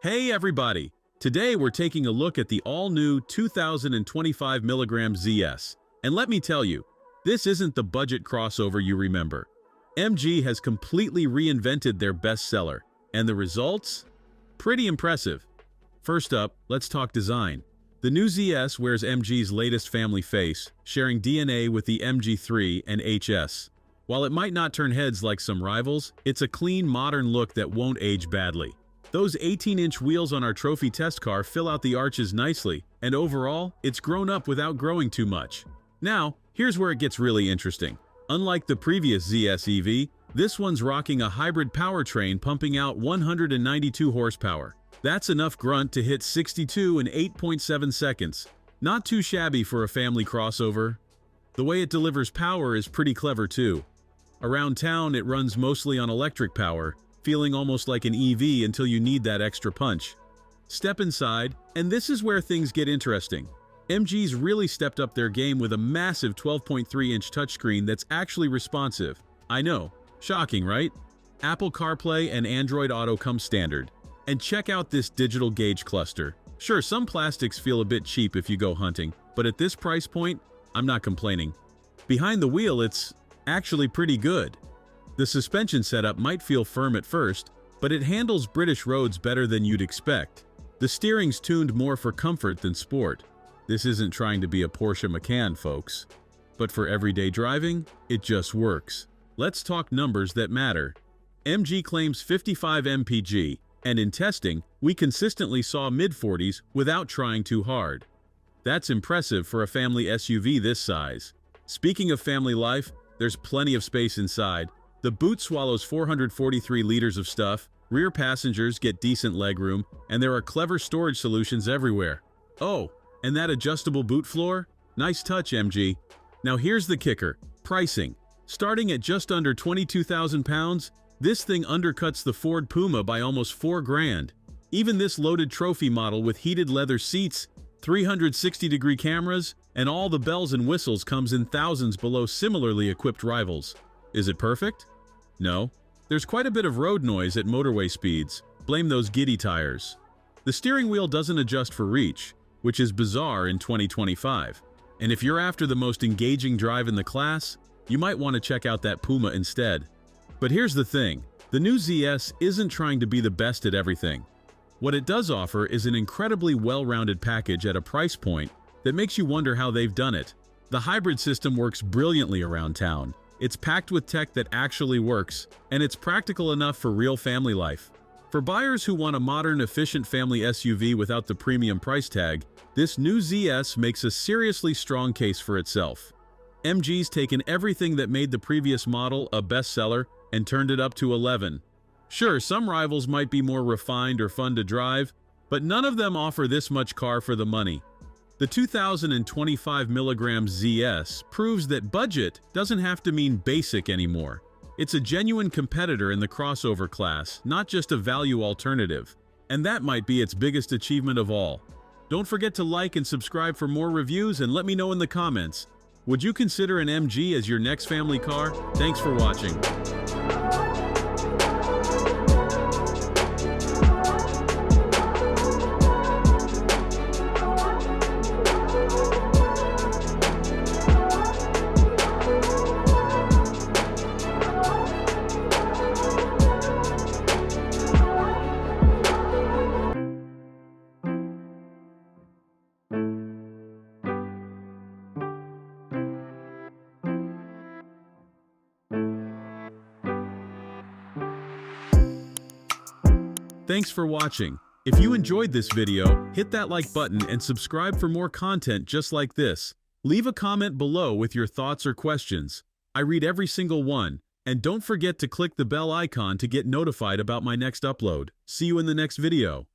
Hey everybody! Today we're taking a look at the all-new 2025 mg ZS. And let me tell you, this isn't the budget crossover you remember. MG has completely reinvented their bestseller, and the results? Pretty impressive. First up, let's talk design. The new ZS wears MG's latest family face, sharing DNA with the MG3 and HS. While it might not turn heads like some rivals, it's a clean, modern look that won't age badly. Those 18-inch wheels on our trophy test car fill out the arches nicely, and overall, it's grown up without growing too much. Now, here's where it gets really interesting. Unlike the previous ZS EV, this one's rocking a hybrid powertrain pumping out 192 horsepower. That's enough grunt to hit 62 in 8.7 seconds. Not too shabby for a family crossover. The way it delivers power is pretty clever too. Around town, it runs mostly on electric power, feeling almost like an EV until you need that extra punch. Step inside, and this is where things get interesting. MG's really stepped up their game with a massive 12.3-inch touchscreen that's actually responsive. I know, shocking, right? Apple CarPlay and Android Auto come standard. And check out this digital gauge cluster. Sure, some plastics feel a bit cheap if you go hunting, but at this price point, I'm not complaining. Behind the wheel, it's actually pretty good. The suspension setup might feel firm at first, but it handles British roads better than you'd expect. The steering's tuned more for comfort than sport. This isn't trying to be a Porsche Macan, folks. But for everyday driving, it just works. Let's talk numbers that matter. MG claims 55 mpg, and in testing, we consistently saw mid-40s without trying too hard. That's impressive for a family SUV this size. Speaking of family life, there's plenty of space inside. The boot swallows 443 liters of stuff, rear passengers get decent legroom, and there are clever storage solutions everywhere. Oh, and that adjustable boot floor? Nice touch, MG. Now here's the kicker, pricing. Starting at just under 22,000 pounds, this thing undercuts the Ford Puma by almost $4,000. Even this loaded trophy model with heated leather seats, 360-degree cameras, and all the bells and whistles comes in thousands below similarly equipped rivals. Is it perfect? No. There's quite a bit of road noise at motorway speeds. Blame those giddy tires. The steering wheel doesn't adjust for reach, which is bizarre in 2025. And if you're after the most engaging drive in the class, you might want to check out that Puma instead. But here's the thing, the new ZS isn't trying to be the best at everything. What it does offer is an incredibly well-rounded package at a price point that makes you wonder how they've done it. The hybrid system works brilliantly around town. It's packed with tech that actually works, and it's practical enough for real family life. For buyers who want a modern, efficient family SUV without the premium price tag, this new ZS makes a seriously strong case for itself. MG's taken everything that made the previous model a bestseller and turned it up to 11. Sure, some rivals might be more refined or fun to drive, but none of them offer this much car for the money. The 2025 mg ZS proves that budget doesn't have to mean basic anymore. It's a genuine competitor in the crossover class, not just a value alternative. And that might be its biggest achievement of all. Don't forget to like and subscribe for more reviews, and let me know in the comments. Would you consider an MG as your next family car? Thanks for watching. Thanks for watching. If you enjoyed this video, hit that like button and subscribe for more content just like this. Leave a comment below with your thoughts or questions. I read every single one. And don't forget to click the bell icon to get notified about my next upload. See you in the next video.